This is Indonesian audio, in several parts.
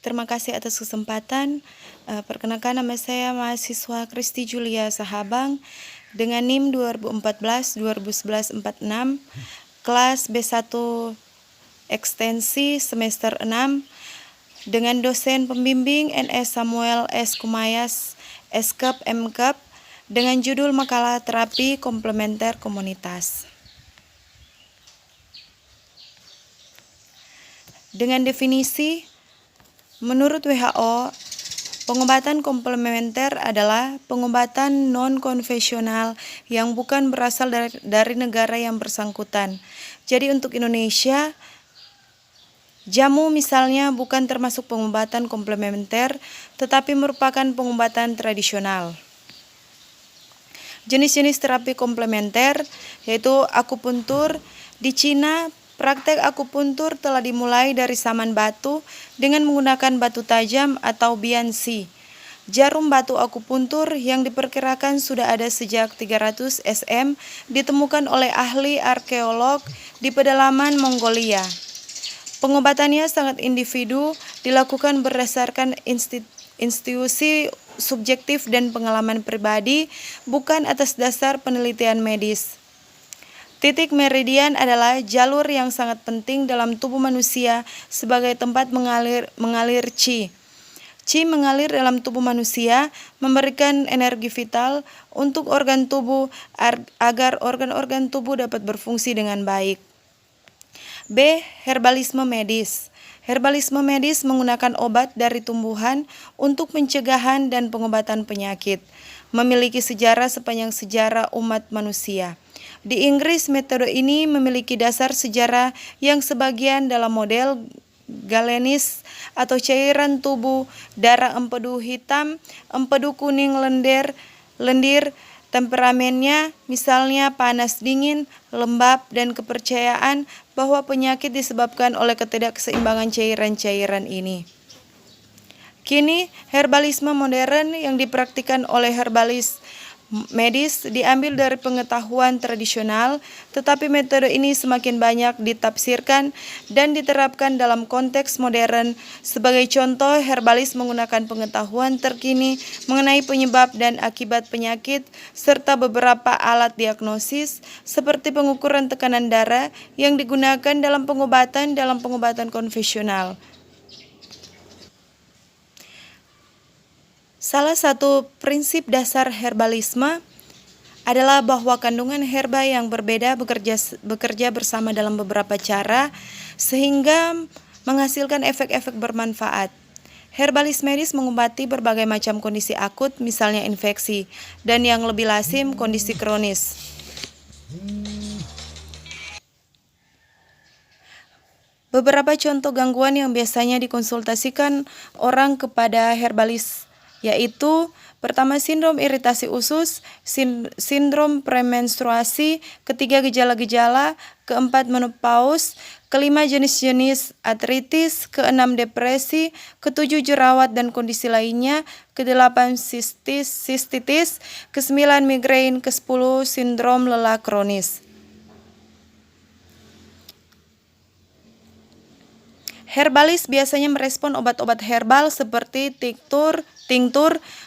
terima kasih atas kesempatan. Perkenalkan, nama saya mahasiswa Kristi Julia Sahabang dengan NIM 2014-2011-46, kelas B1 Ekstensi semester 6 dengan dosen pembimbing NS Samuel S. Kumayas, SKEP MKEP, dengan judul makalah terapi komplementer komunitas. Dengan definisi, menurut WHO, pengobatan komplementer adalah pengobatan non-konvensional yang bukan berasal dari negara yang bersangkutan. Jadi untuk Indonesia, jamu misalnya bukan termasuk pengobatan komplementer, tetapi merupakan pengobatan tradisional. Jenis-jenis terapi komplementer yaitu akupuntur. Di Cina, praktek akupuntur telah dimulai dari zaman batu dengan menggunakan batu tajam atau biansi. Jarum batu akupuntur yang diperkirakan sudah ada sejak 300 SM ditemukan oleh ahli arkeolog di pedalaman Mongolia. Pengobatannya sangat individu, dilakukan berdasarkan institusi subjektif dan pengalaman pribadi, bukan atas dasar penelitian medis. Titik meridian adalah jalur yang sangat penting dalam tubuh manusia sebagai tempat mengalir qi. Qi mengalir dalam tubuh manusia, memberikan energi vital untuk organ tubuh agar organ-organ tubuh dapat berfungsi dengan baik. B. Herbalisme medis. Herbalisme medis menggunakan obat dari tumbuhan untuk pencegahan dan pengobatan penyakit. Memiliki sejarah sepanjang sejarah umat manusia. Di Inggris, metode ini memiliki dasar sejarah yang sebagian dalam model galenis atau cairan tubuh, darah empedu hitam, empedu kuning lendir, temperamennya misalnya panas dingin, lembab, dan kepercayaan bahwa penyakit disebabkan oleh ketidakseimbangan cairan-cairan ini. Kini, herbalisme modern yang dipraktikkan oleh herbalis medis diambil dari pengetahuan tradisional, tetapi metode ini semakin banyak ditafsirkan dan diterapkan dalam konteks modern. Sebagai contoh, herbalis menggunakan pengetahuan terkini mengenai penyebab dan akibat penyakit serta beberapa alat diagnosis seperti pengukuran tekanan darah yang digunakan dalam pengobatan konvensional. Salah satu prinsip dasar herbalisme adalah bahwa kandungan herba yang berbeda bekerja bersama dalam beberapa cara sehingga menghasilkan efek-efek bermanfaat. Herbalis medis mengobati berbagai macam kondisi akut, misalnya infeksi, dan yang lebih lazim kondisi kronis. Beberapa contoh gangguan yang biasanya dikonsultasikan orang kepada herbalis yaitu pertama sindrom iritasi usus, sindrom premenstruasi, ketiga gejala-gejala, keempat menopause, kelima jenis-jenis artritis, keenam depresi, ketujuh jerawat dan kondisi lainnya, kedelapan sistitis, kesembilan migrain, kesepuluh sindrom lelah kronis. Herbalis biasanya merespon obat-obat herbal seperti tinktur,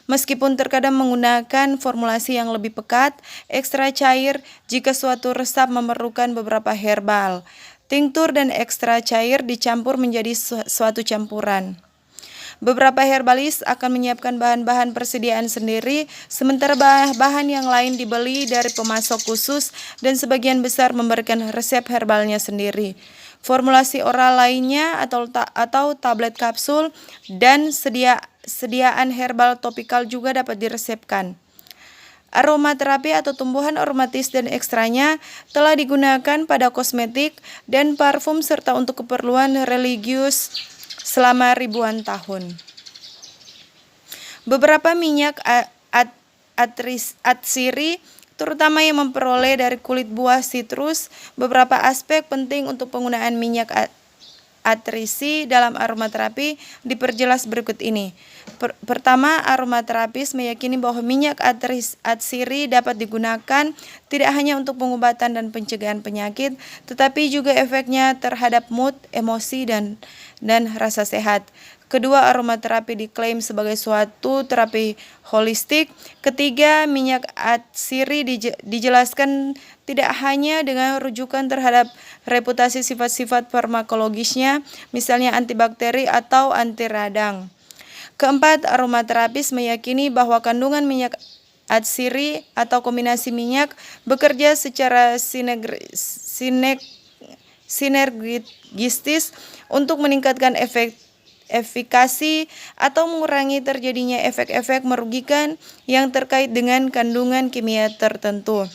meskipun terkadang menggunakan formulasi yang lebih pekat, ekstra cair jika suatu resep memerlukan beberapa herbal. Tinktur dan ekstra cair dicampur menjadi suatu campuran. Beberapa herbalis akan menyiapkan bahan-bahan persediaan sendiri, sementara bahan yang lain dibeli dari pemasok khusus dan sebagian besar memberikan resep herbalnya sendiri. Formulasi oral lainnya atau tablet kapsul dan sediaan herbal topikal juga dapat diresepkan. Aromaterapi atau tumbuhan aromatis dan ekstranya telah digunakan pada kosmetik dan parfum serta untuk keperluan religius selama ribuan tahun. Beberapa minyak atsiri terutama yang memperoleh dari kulit buah sitrus. Beberapa aspek penting untuk penggunaan minyak atrisi dalam aromaterapi diperjelas berikut ini. Pertama, aromaterapis meyakini bahwa minyak atsiri dapat digunakan tidak hanya untuk pengobatan dan pencegahan penyakit, tetapi juga efeknya terhadap mood, emosi, dan rasa sehat. Kedua, aromaterapi diklaim sebagai suatu terapi holistik. Ketiga, minyak atsiri dijelaskan tidak hanya dengan rujukan terhadap reputasi sifat-sifat farmakologisnya, misalnya antibakteri atau anti radang. Keempat, aromaterapis meyakini bahwa kandungan minyak atsiri atau kombinasi minyak bekerja secara sinergistis untuk meningkatkan efikasi atau mengurangi terjadinya efek-efek merugikan yang terkait dengan kandungan kimia tertentu.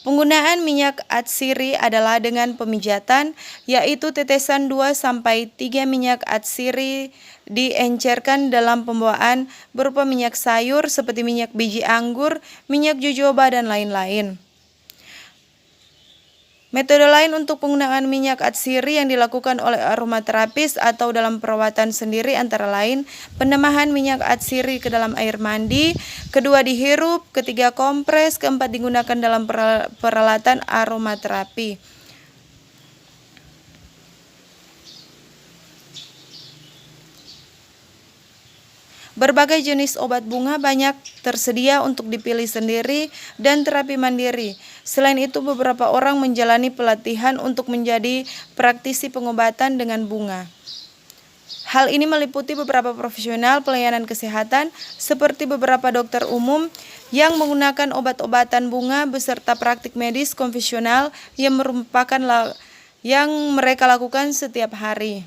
Penggunaan minyak atsiri adalah dengan pemijatan, yaitu tetesan 2-3 minyak atsiri diencerkan dalam pembawaan berupa minyak sayur seperti minyak biji anggur, minyak jojoba, dan lain-lain. Metode lain untuk penggunaan minyak atsiri yang dilakukan oleh aromaterapis atau dalam perawatan sendiri antara lain penemahan minyak atsiri ke dalam air mandi, kedua dihirup, ketiga kompres, keempat digunakan dalam peralatan aromaterapi. Berbagai jenis obat bunga banyak tersedia untuk dipilih sendiri dan terapi mandiri. Selain itu, beberapa orang menjalani pelatihan untuk menjadi praktisi pengobatan dengan bunga. Hal ini meliputi beberapa profesional pelayanan kesehatan seperti beberapa dokter umum yang menggunakan obat-obatan bunga beserta praktik medis konvensional yang mereka lakukan setiap hari.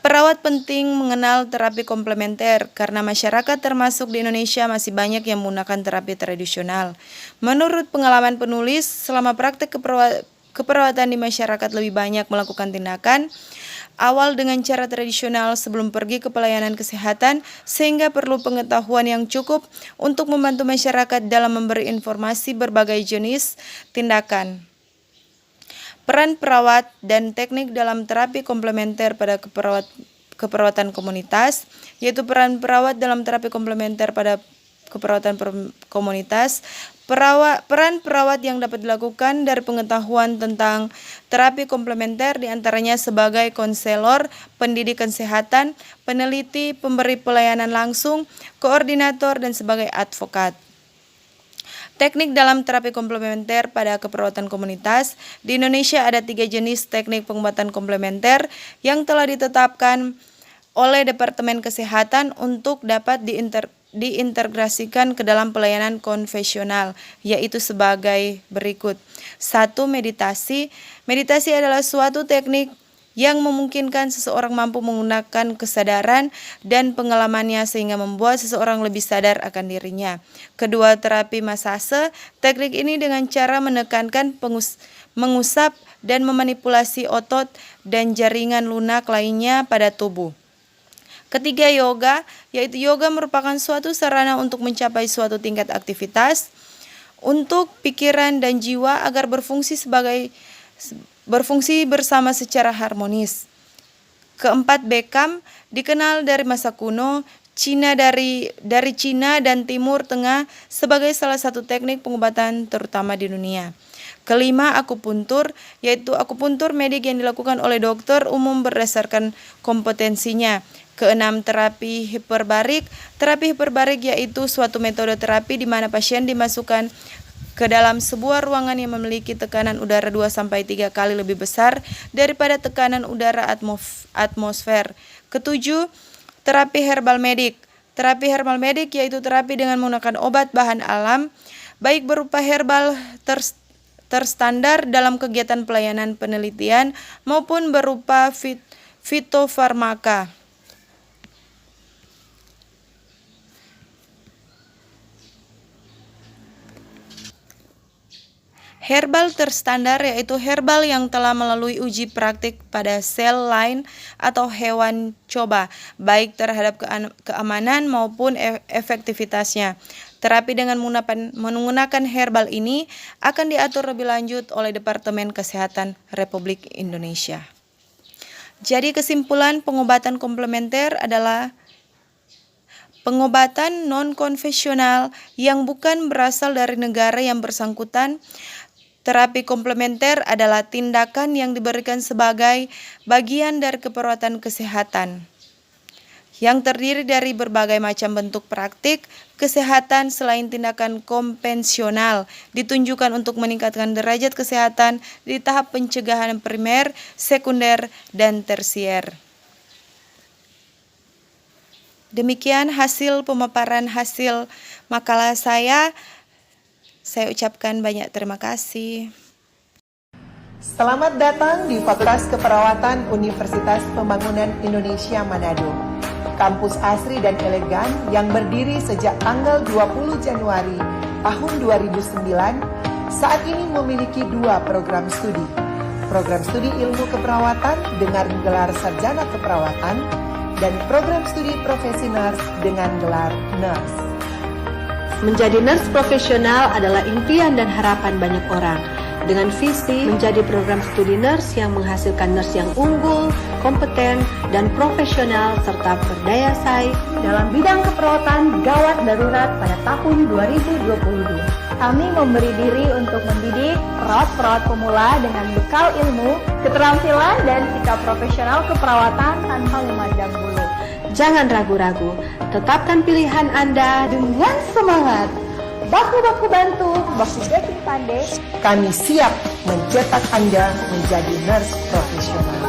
Perawat penting mengenal terapi komplementer karena masyarakat termasuk di Indonesia masih banyak yang menggunakan terapi tradisional. Menurut pengalaman penulis, selama praktek keperawatan di masyarakat lebih banyak melakukan tindakan awal dengan cara tradisional sebelum pergi ke pelayanan kesehatan, sehingga perlu pengetahuan yang cukup untuk membantu masyarakat dalam memberi informasi berbagai jenis tindakan. Peran perawat dan teknik dalam terapi komplementer pada keperawatan komunitas, yaitu peran perawat dalam terapi komplementer pada keperawatan komunitas. Peran perawat yang dapat dilakukan dari pengetahuan tentang terapi komplementer diantaranya sebagai konselor, pendidik kesehatan, peneliti, pemberi pelayanan langsung, koordinator, dan sebagai advokat. Teknik dalam terapi komplementer pada keperawatan komunitas. Di Indonesia ada 3 jenis teknik pengobatan komplementer yang telah ditetapkan oleh Departemen Kesehatan untuk dapat diintegrasikan ke dalam pelayanan konvensional, yaitu sebagai berikut. 1. Meditasi. Meditasi adalah suatu teknik yang memungkinkan seseorang mampu menggunakan kesadaran dan pengalamannya sehingga membuat seseorang lebih sadar akan dirinya. Kedua, terapi masase. Teknik ini dengan cara menekankan, mengusap, dan memanipulasi otot dan jaringan lunak lainnya pada tubuh. Ketiga, yoga, yaitu yoga merupakan suatu sarana untuk mencapai suatu tingkat aktivitas untuk pikiran dan jiwa agar berfungsi bersama secara harmonis. Keempat, Bekam dikenal dari masa kuno Cina dari Cina dan Timur Tengah sebagai salah satu teknik pengobatan terutama di dunia. Kelima, akupuntur, yaitu akupuntur medik yang dilakukan oleh dokter umum berdasarkan kompetensinya. Keenam, terapi hiperbarik. Terapi hiperbarik yaitu suatu metode terapi di mana pasien dimasukkan ke dalam sebuah ruangan yang memiliki tekanan udara 2-3 kali lebih besar daripada tekanan udara atmosfer. Ketujuh, terapi herbal medik. Terapi herbal medik yaitu terapi dengan menggunakan obat bahan alam, baik berupa herbal terstandar dalam kegiatan pelayanan penelitian maupun berupa fitofarmaka. Herbal terstandar yaitu herbal yang telah melalui uji praktik pada sel lain atau hewan coba, baik terhadap keamanan maupun efektivitasnya. Terapi dengan menggunakan herbal ini akan diatur lebih lanjut oleh Departemen Kesehatan Republik Indonesia. Jadi kesimpulan pengobatan komplementer adalah pengobatan non-konvensional yang bukan berasal dari negara yang bersangkutan Terapi komplementer adalah tindakan yang diberikan sebagai bagian dari keperawatan kesehatan yang terdiri dari berbagai macam bentuk praktik kesehatan selain tindakan konvensional ditunjukkan untuk meningkatkan derajat kesehatan di tahap pencegahan primer, sekunder, dan tersier. Demikian hasil pemaparan hasil makalah saya. Saya ucapkan banyak terima kasih. Selamat datang di Fakultas Keperawatan Universitas Pembangunan Indonesia Manado. Kampus asri dan elegan yang berdiri sejak tanggal 20 Januari tahun 2009, saat ini memiliki 2 program studi. Program studi ilmu keperawatan dengan gelar sarjana keperawatan dan program studi profesi nurse dengan gelar nurse. Menjadi nurse profesional adalah impian dan harapan banyak orang. Dengan visi menjadi program studi nurse yang menghasilkan nurse yang unggul, kompeten, dan profesional serta berdaya saing dalam bidang keperawatan gawat darurat pada tahun 2022. Kami memberi diri untuk mendidik perawat-perawat pemula dengan bekal ilmu, keterampilan, dan sikap profesional keperawatan tanpa memandang bulu. Jangan ragu-ragu, tetapkan pilihan Anda Dengan semangat, baku-baku bantu, baku backing pandai. Kami siap mencetak Anda menjadi nurse profesional.